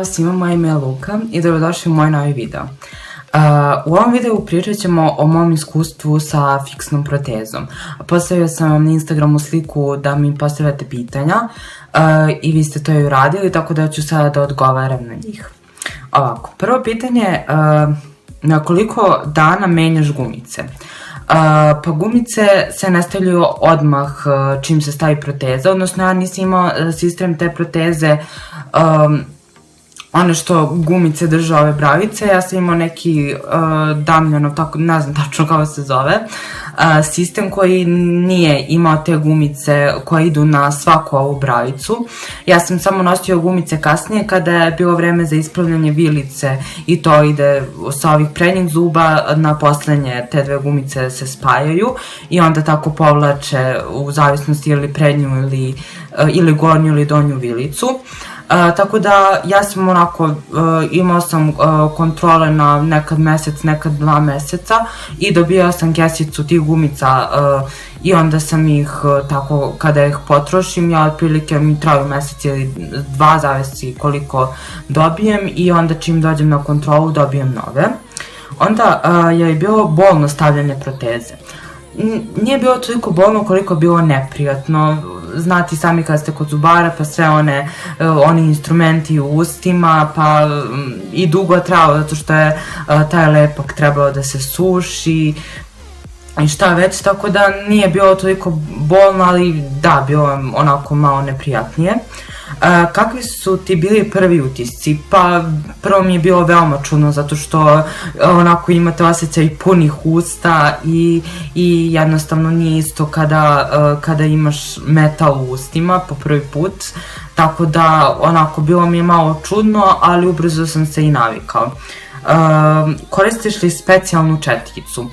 Svima, moje ime je Luka i dobrodošli u moj novi video. U ovom videu pričat ćemo o mom iskustvu sa fiksnom protezom. Postavio sam vam na Instagramu sliku da mi postavljate pitanja i vi ste to i uradili, tako da ću sada da odgovaram na njih. Ovako, prvo pitanje je na koliko dana menjaš gumice? Pa gumice se ne stavljaju odmah čim se stavi proteza, odnosno ja nisam imao sistem te proteze one što gumice drže ove bravice, ja sam imao neki Damljanov, tako ne znam tačno kako se zove, sistem koji nije imao te gumice koje idu na svaku ovu bravicu. Ja sam samo nosio gumice kasnije kada je bilo vreme za ispravljanje vilice i to ide sa ovih prednjih zuba na poslednje, te dve gumice se spajaju i onda tako povlače u zavisnosti ili prednju ili gornju ili donju vilicu. Tako da ja sam onako, imao sam kontrole na nekad mesec, nekad 2 meseca i dobijao sam kesicu tih gumica i onda sam ih tako, kada ih potrošim, ja otprilike mi traju mesec ili 2, zavisi koliko dobijem i onda čim dođem na kontrolu dobijem nove. Onda je bilo bolno stavljanje proteze. Nije bilo toliko bolno koliko je bilo neprijatno. Znate sami kada ste kod zubara, pa sve oni instrumenti u ustima, pa i dugo je trajalo zato što je taj lepak trebao da se suši i šta već, tako da nije bilo toliko bolno, ali da, bilo je onako malo neprijatnije. Kakvi su ti bili prvi utisci? Pa prvo mi je bilo veoma čudno zato što onako imate osjećaj punih usta i jednostavno nije isto kada imaš metal u ustima po prvi put, tako da onako bilo mi je malo čudno, ali ubrzo sam se i navikao. Koristiš li specijalnu četkicu?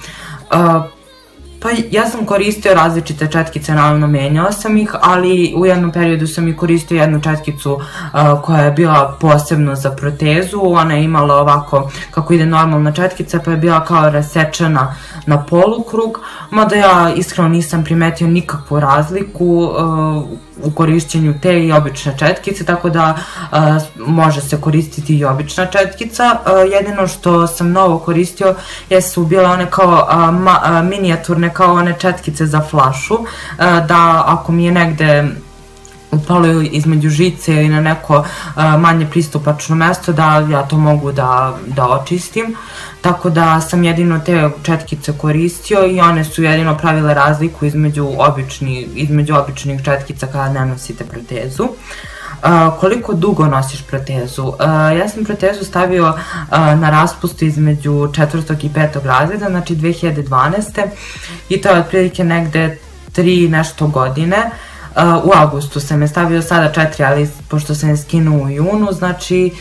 Pa ja sam koristio različite četkice, naravno menjala sam ih, ali u jednom periodu sam i koristio jednu četkicu koja je bila posebno za protezu. Ona je imala ovako kako ide normalna četkica, pa je bila kao rasečena na polukrug, mada ja iskreno nisam primetio nikakvu razliku u korišćenju te i obične četkice, tako da može se koristiti i obična četkica. Jedino što sam novo koristio jesu bile one kao minijaturne, kao one četkice za flašu, da ako mi je negde upalo između žice ili na neko manje pristupačno mesto, da ja to mogu da očistim. Tako da sam jedino te četkice koristio i one su jedino pravile razliku između običnih četkica kada ne nosite protezu. Koliko dugo nosiš protezu? Ja sam protezu stavio na raspustu između 4. i 5. razreda, znači 2012. i to je otprilike negde 3 nešto godine. U avgustu sam je stavio, sada 4, ali pošto sam je skinuo u junu, znači,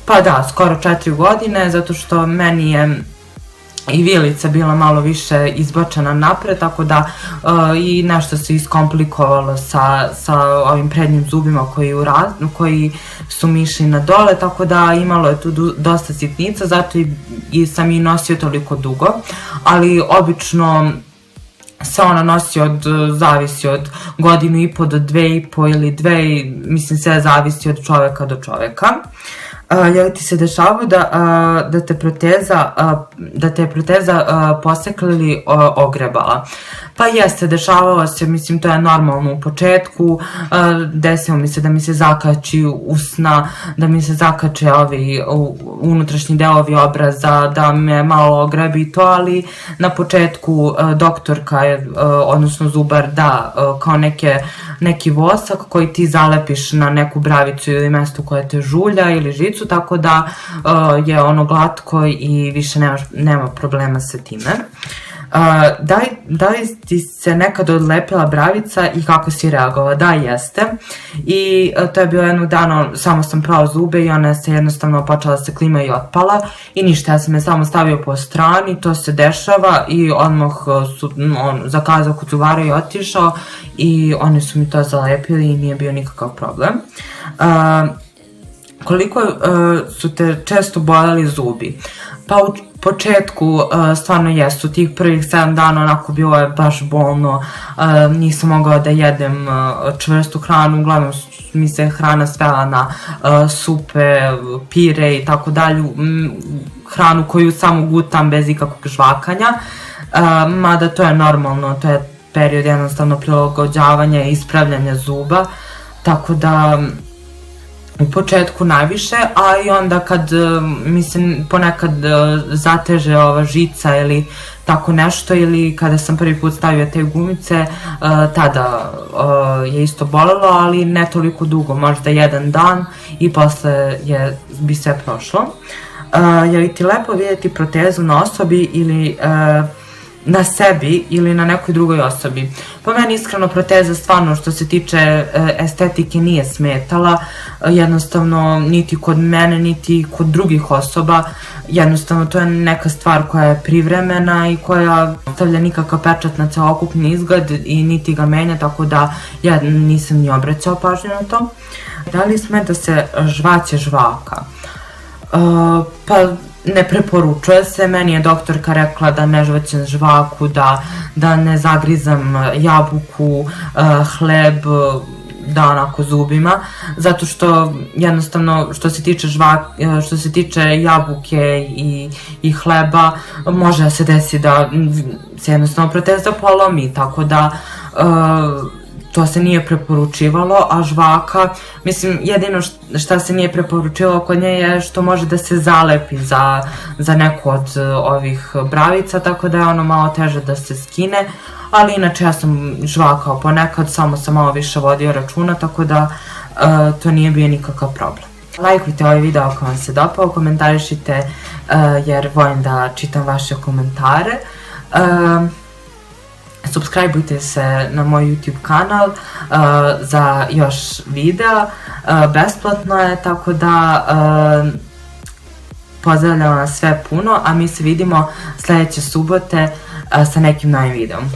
pa da, skoro 4 godine, zato što meni je i vilica bila malo više izbačena napred, tako da i nešto se iskomplikovalo sa ovim prednjim zubima koji su mi išli na dole, tako da imalo je tu dosta sitnica, zato i sam i nosio toliko dugo, ali obično se ona nosi zavisi od 1,5 do 2,5 ili 2, mislim sve zavisi od čoveka do čoveka. Je li ti se dešavalo da te je proteza posekla ili ogrebala? Pa jeste, dešavalo se, mislim to je normalno u početku, desilo mi se da mi se zakači usna, da mi se zakače ovi unutrašnji delovi obraza, da me malo ogrebi i to, ali na početku doktorka, odnosno zubar, da kao neki vosak koji ti zalepiš na neku bravicu ili mesto koje te žulja ili žicu, tako da je ono glatko i više nema problema sa time. Da li ti se nekad odlepila bravica i kako si reagovala? Da, jeste. I to je bilo jednog dana, samo sam prala zube i ona se jednostavno počela se klima i otpala i ništa, ja sam je samo stavio po strani, to se dešava i odmah zakazao kod zubara i otišao i oni su mi to zalepili i nije bio nikakav problem. koliko su te često boljeli zubi? Pa u početku stvarno jesu, tih prvih 7 dana onako bilo je baš bolno, nisam mogla da jedem čvrstu hranu, uglavnom mi se hrana svela na supe, pire i tako dalje, hranu koju samo gutam bez ikakvog žvakanja, mada to je normalno, to je period jednostavno prilagođavanja i ispravljanja zuba, tako da u početku najviše, a i onda kad mi se ponekad zateže ova žica ili tako nešto, ili kada sam prvi put stavio te gumice, tada je isto bolelo, ali ne toliko dugo, možda 1 dan i posle bi sve prošlo. Je li ti lepo vidjeti protezu na osobi ili na sebi ili na nekoj drugoj osobi? Po meni iskreno proteza stvarno što se tiče estetike nije smetala, jednostavno niti kod mene niti kod drugih osoba, jednostavno to je neka stvar koja je privremena i koja stavlja nikakav pečat na celokupni izgled i niti ga menja, tako da ja nisam ni obraćao pažnju na to. Da li sme da se žvaće žvaka? Pa ne preporučuje se, meni je doktorka rekla da ne žvaćem žvaku, da ne zagrizam jabuku, hleb, da onako zubima, zato što jednostavno što se tiče jabuke i hleba, može da se desi da se jednostavno proteza polomi, tako da to se nije preporučivalo, a žvaka, mislim, jedino šta se nije preporučivalo kod nje je što može da se zalepi za neku od ovih bravica, tako da je ono malo teže da se skine, ali inače ja sam žvakao ponekad, samo sam malo više vodio računa, tako da to nije bio nikakav problem. Lajkujte ovaj video ako vam se dopao, komentarišite jer volim da čitam vaše komentare. Subscribeujte se na moj YouTube kanal za još videa, besplatno je, tako da pozdravljam vas sve puno, a mi se vidimo sljedeće subote sa nekim novim videom.